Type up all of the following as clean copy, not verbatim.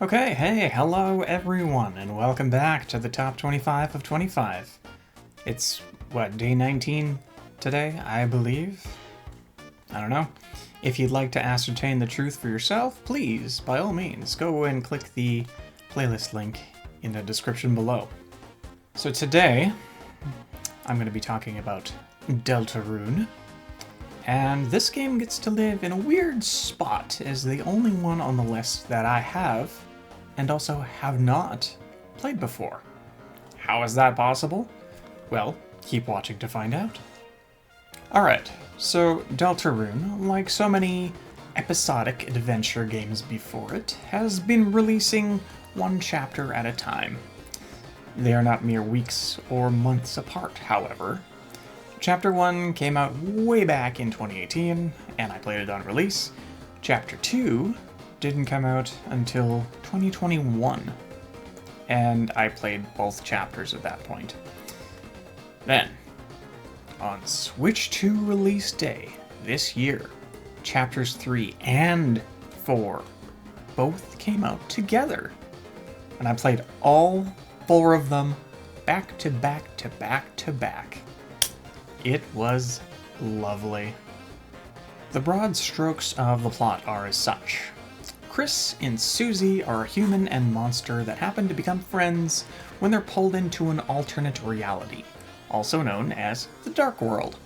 Okay, hey, hello everyone, and welcome back to the top 25 of 25. It's, what, day 19 today, I believe? I don't know. If you'd like to ascertain the truth for yourself, please, by all means, go and click the playlist link in the description below. So today, I'm going to be talking about Deltarune. And this game gets to live in a weird spot as the only one on the list that I have, and also have not, played before. How is that possible? Well, keep watching to find out. Alright, so Deltarune, like so many episodic adventure games before it, has been releasing one chapter at a time. They are not mere weeks or months apart, however. Chapter 1 came out way back in 2018, and I played it on release. Chapter 2 didn't come out until 2021, and I played both chapters at that point. Then, on Switch 2 release day this year, chapters 3 and 4 both came out together, and I played all 4 of them back to back to back to back. It was lovely. The broad strokes of the plot are as such. Chris and Susie are a human and monster that happen to become friends when they're pulled into an alternate reality, also known as the Dark World.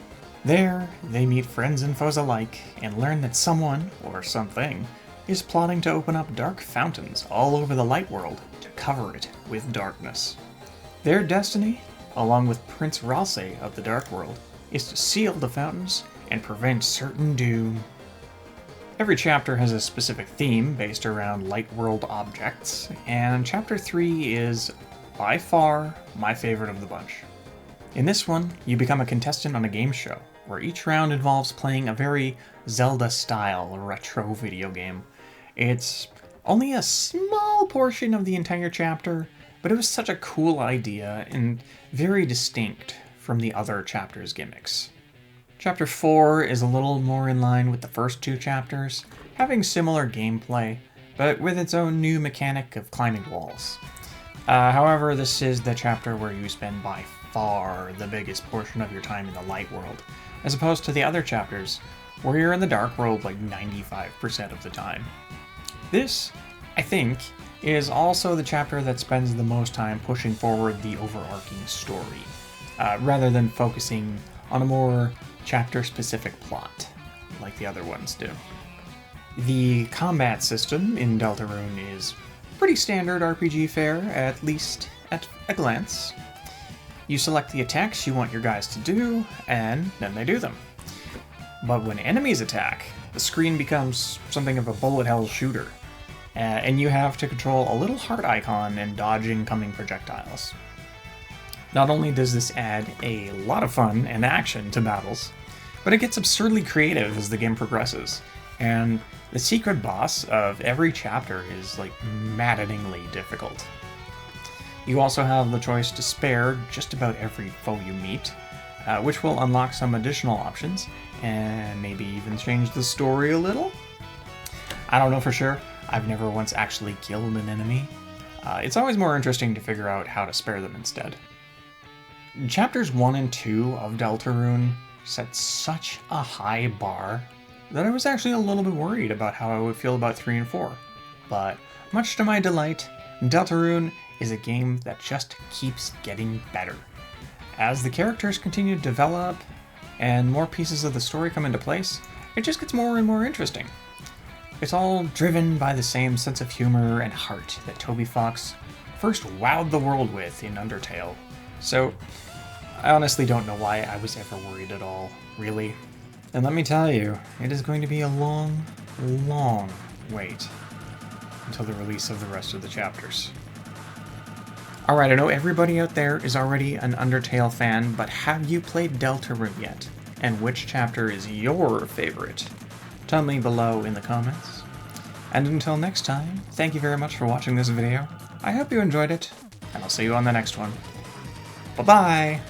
There, they meet friends and foes alike and learn that someone, or something, is plotting to open up dark fountains all over the light world to cover it with darkness. Their destiny, along with Prince Ralsei of the Dark World, is to seal the fountains and prevent certain doom. Every chapter has a specific theme based around light world objects, and chapter 3 is, by far, my favorite of the bunch. In this one, you become a contestant on a game show, where each round involves playing a very Zelda-style retro video game. It's only a small portion of the entire chapter, but it was such a cool idea and very distinct from the other chapters' gimmicks. Chapter 4 is a little more in line with the first 2 chapters, having similar gameplay, but with its own new mechanic of climbing walls. However, this is the chapter where you spend by far the biggest portion of your time in the light world, as opposed to the other chapters, where you're in the dark world like 95% of the time. This, I think, is also the chapter that spends the most time pushing forward the overarching story, rather than focusing on a more chapter-specific plot, like the other ones do. The combat system in Deltarune is pretty standard RPG fare, at least at a glance. You select the attacks you want your guys to do, and then they do them. But when enemies attack, the screen becomes something of a bullet hell shooter, and you have to control a little heart icon and dodge incoming projectiles. Not only does this add a lot of fun and action to battles, but it gets absurdly creative as the game progresses, and the secret boss of every chapter is like maddeningly difficult. You also have the choice to spare just about every foe you meet, which will unlock some additional options, and maybe even change the story a little? I don't know for sure. I've never once actually killed an enemy. It's always more interesting to figure out how to spare them instead. Chapters 1 and 2 of Deltarune set such a high bar that I was actually a little bit worried about how I would feel about 3 and 4. But much to my delight, Deltarune is a game that just keeps getting better. As the characters continue to develop and more pieces of the story come into place, it just gets more and more interesting. It's all driven by the same sense of humor and heart that Toby Fox first wowed the world with in Undertale. So, I honestly don't know why I was ever worried at all, really. And let me tell you, it is going to be a long, long wait until the release of the rest of the chapters. Alright, I know everybody out there is already an Undertale fan, but have you played Deltarune yet? And which chapter is your favorite? Tell me below in the comments. And until next time, thank you very much for watching this video. I hope you enjoyed it, and I'll see you on the next one. Bye-bye!